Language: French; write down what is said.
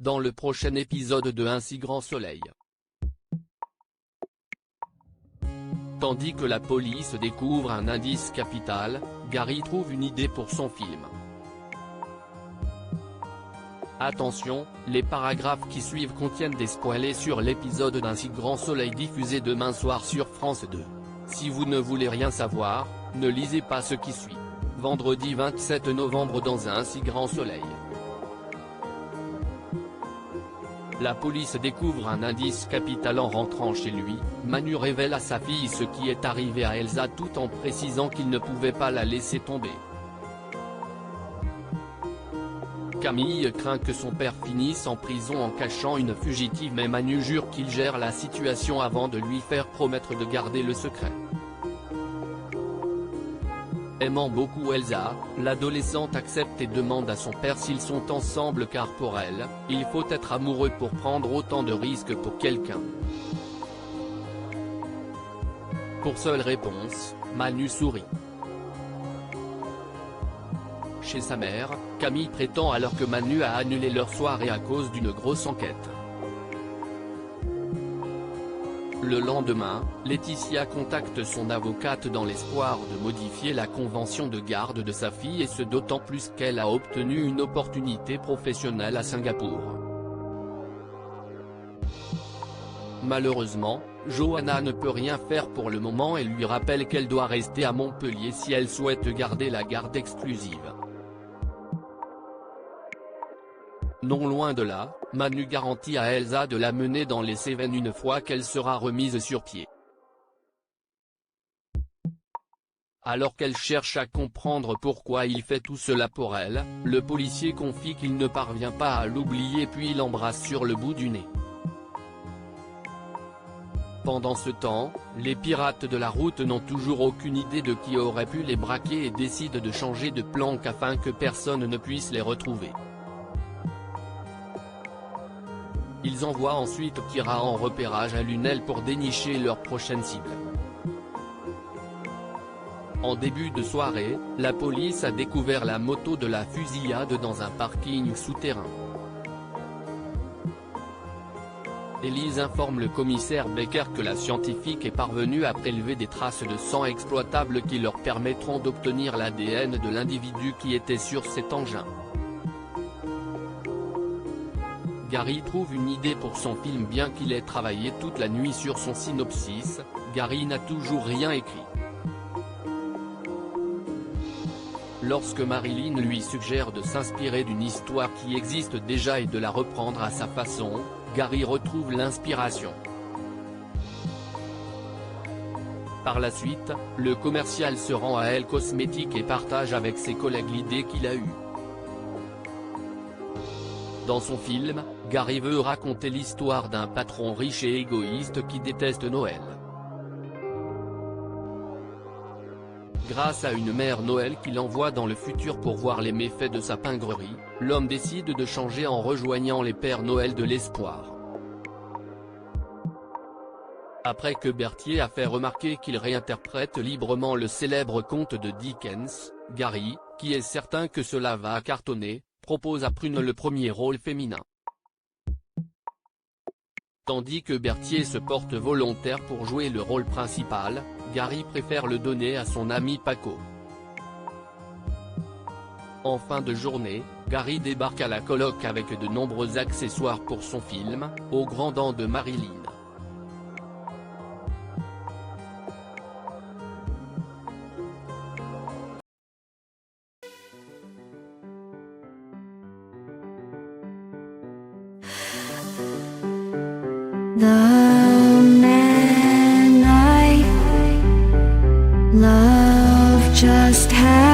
dans le prochain épisode de Un si grand soleil. Tandis que la police découvre un indice capital, Gary trouve une idée pour son film. Attention, les paragraphes qui suivent contiennent des spoilers sur l'épisode d'Un si grand soleil diffusé demain soir sur France 2. Si vous ne voulez rien savoir, ne lisez pas ce qui suit. Vendredi 27 novembre dans Un si grand soleil. La police découvre un indice capital en rentrant chez lui. Manu révèle à sa fille ce qui est arrivé à Elsa tout en précisant qu'il ne pouvait pas la laisser tomber. Camille craint que son père finisse en prison en cachant une fugitive, mais Manu jure qu'il gère la situation avant de lui faire promettre de garder le secret. Aimant beaucoup Elsa, l'adolescente accepte et demande à son père s'ils sont ensemble car pour elle, il faut être amoureux pour prendre autant de risques pour quelqu'un. Pour seule réponse, Manu sourit. Chez sa mère, Camille prétend alors que Manu a annulé leur soirée à cause d'une grosse enquête. Le lendemain, Laetitia contacte son avocate dans l'espoir de modifier la convention de garde de sa fille, et ce d'autant plus qu'elle a obtenu une opportunité professionnelle à Singapour. Malheureusement, Johanna ne peut rien faire pour le moment et lui rappelle qu'elle doit rester à Montpellier si elle souhaite garder la garde exclusive. Non loin de là, Manu garantit à Elsa de la mener dans les Cévennes une fois qu'elle sera remise sur pied. Alors qu'elle cherche à comprendre pourquoi il fait tout cela pour elle, le policier confie qu'il ne parvient pas à l'oublier puis l'embrasse sur le bout du nez. Pendant ce temps, les pirates de la route n'ont toujours aucune idée de qui aurait pu les braquer et décident de changer de planque afin que personne ne puisse les retrouver. Ils envoient ensuite Kira en repérage à Lunel pour dénicher leur prochaine cible. En début de soirée, la police a découvert la moto de la fusillade dans un parking souterrain. Élise informe le commissaire Becker que la scientifique est parvenue à prélever des traces de sang exploitables qui leur permettront d'obtenir l'ADN de l'individu qui était sur cet engin. Gary trouve une idée pour son film. Bien qu'il ait travaillé toute la nuit sur son synopsis, Gary n'a toujours rien écrit. Lorsque Marilyn lui suggère de s'inspirer d'une histoire qui existe déjà et de la reprendre à sa façon, Gary retrouve l'inspiration. Par la suite, le commercial se rend à Elle Cosmétique et partage avec ses collègues l'idée qu'il a eue. Dans son film, Gary veut raconter l'histoire d'un patron riche et égoïste qui déteste Noël. Grâce à une mère Noël qu'il envoie dans le futur pour voir les méfaits de sa pingrerie, l'homme décide de changer en rejoignant les Pères Noël de l'espoir. Après que Berthier a fait remarquer qu'il réinterprète librement le célèbre conte de Dickens, Gary, qui est certain que cela va cartonner, propose à Prune le premier rôle féminin. Tandis que Berthier se porte volontaire pour jouer le rôle principal, Gary préfère le donner à son ami Paco. En fin de journée, Gary débarque à la coloc avec de nombreux accessoires pour son film, au grand dam de Marilyn. The man I love just had